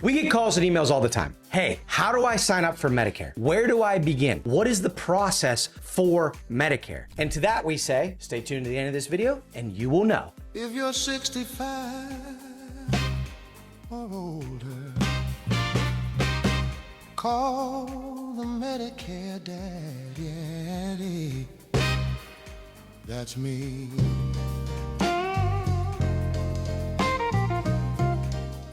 We get calls and emails all the time. Hey, how do I sign up for Medicare? Where do I begin? What is the process for Medicare? And to that we say, stay tuned to the end of this video and you will know. If you're 65 or older, call the Medicare Daddy. That's me.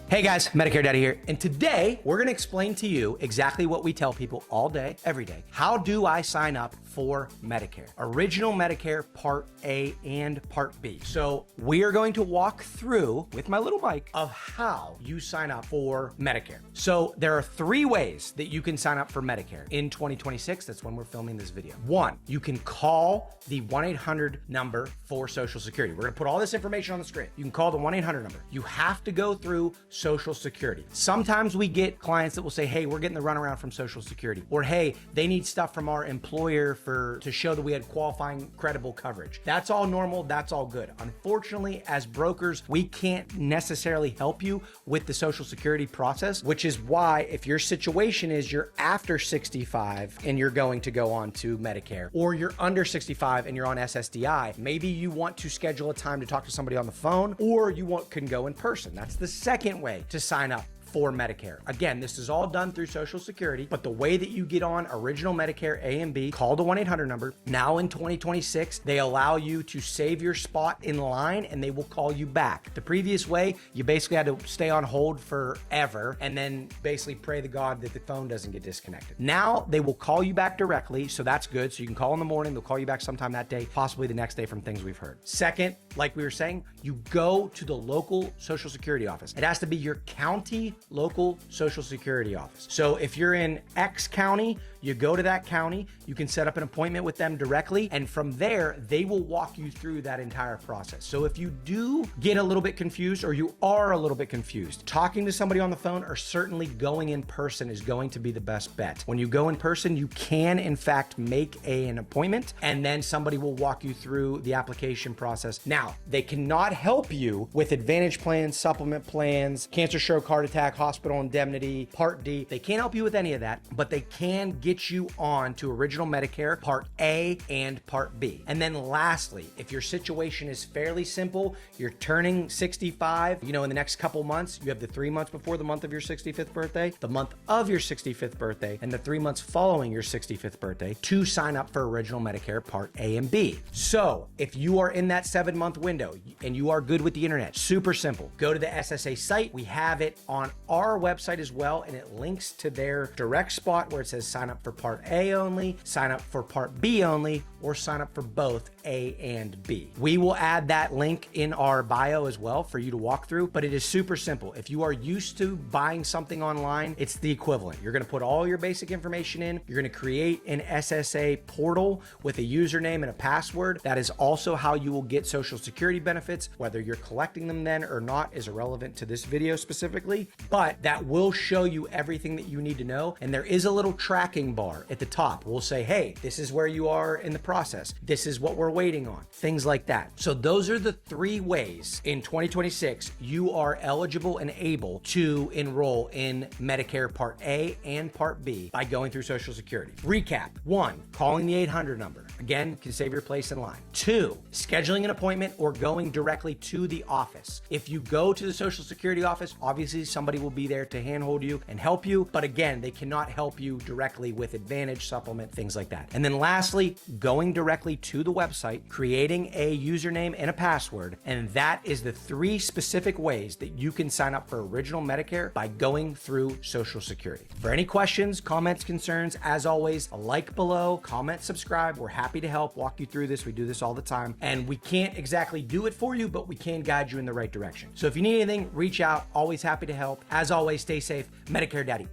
Hey guys, Medicare Daddy here, and today we're gonna explain to you exactly what we tell people all day, every day. How do I sign up for Medicare? Original Medicare Part A and Part B. So we are going to walk through, with my little mic, of how you sign up for Medicare. So there are 3 ways that you can sign up for Medicare in 2026. That's when we're filming this video. 1, you can call the 1-800 number for Social Security. We're gonna put all this information on the screen. You can call the 1-800 number. You have to go through Social Security. Sometimes we get clients that will say, hey, we're getting the runaround from Social Security, or hey, they need stuff from our employer to show that we had qualifying credible coverage. That's all normal, that's all good. Unfortunately, as brokers, we can't necessarily help you with the Social Security process, which is why if your situation is you're after 65 and you're going to go on to Medicare, or you're under 65 and you're on SSDI, maybe you want to schedule a time to talk to somebody on the phone, or you can go in person. That's the second way to sign up for Medicare. Again, this is all done through Social Security, but the way that you get on Original Medicare A and B, call the 1-800 number. Now in 2026, they allow you to save your spot in line and they will call you back. The previous way, you basically had to stay on hold forever and then basically pray to God that the phone doesn't get disconnected. Now they will call you back directly, so that's good. So you can call in the morning, they'll call you back sometime that day, possibly the next day from things we've heard. Second, like we were saying, you go to the local Social Security office. It has to be your county local Social Security office. So if you're in X county, you go to that county, you can set up an appointment with them directly, and from there, they will walk you through that entire process. So if you do get a little bit confused, or you are a little bit confused, talking to somebody on the phone or certainly going in person is going to be the best bet. When you go in person, you can in fact make an appointment, and then somebody will walk you through the application process. Now, they cannot help you with Advantage plans, supplement plans, cancer, stroke, heart attack, hospital indemnity, Part D. They can't help you with any of that, but they can get you on to Original Medicare Part A and Part B. And then lastly, if your situation is fairly simple, you're turning 65, in the next couple months, you have the 3 months before the month of your 65th birthday, the month of your 65th birthday, and the 3 months following your 65th birthday to sign up for Original Medicare Part A and B. So if you are in that 7-month window and you are good with the internet, super simple. Go to the SSA site. We have it on our website as well, and it links to their direct spot where it says sign up for Part A only, sign up for Part B only, or sign up for both A and B. We will add that link in our bio as well for you to walk through, but it is super simple. If you are used to buying something online, it's the equivalent. You're gonna put all your basic information in, you're gonna create an SSA portal with a username and a password. That is also how you will get Social Security benefits. Whether you're collecting them then or not is irrelevant to this video specifically, but that will show you everything that you need to know. And there is a little tracking bar at the top. We'll say, hey, this is where you are in the process. This is what we're waiting on, things like that. So those are the 3 ways in 2026 you are eligible and able to enroll in Medicare Part A and Part B by going through Social Security. Recap: 1, calling the 800 number. Again, can save your place in line. 2, scheduling an appointment or going directly to the office. If you go to the Social Security office, obviously somebody will be there to handhold you and help you, but again, they cannot help you directly with Advantage, supplement, things like that. And then lastly, going directly to the website, creating a username and a password, and that is the 3 specific ways that you can sign up for Original Medicare by going through Social Security. For any questions, comments, concerns, as always, a like below, comment, subscribe. We're happy to help walk you through this. We do this all the time, and we can't exactly do it for you, but we can guide you in the right direction. So if you need anything, reach out. Always happy to help. As always, stay safe. Medicare Daddy.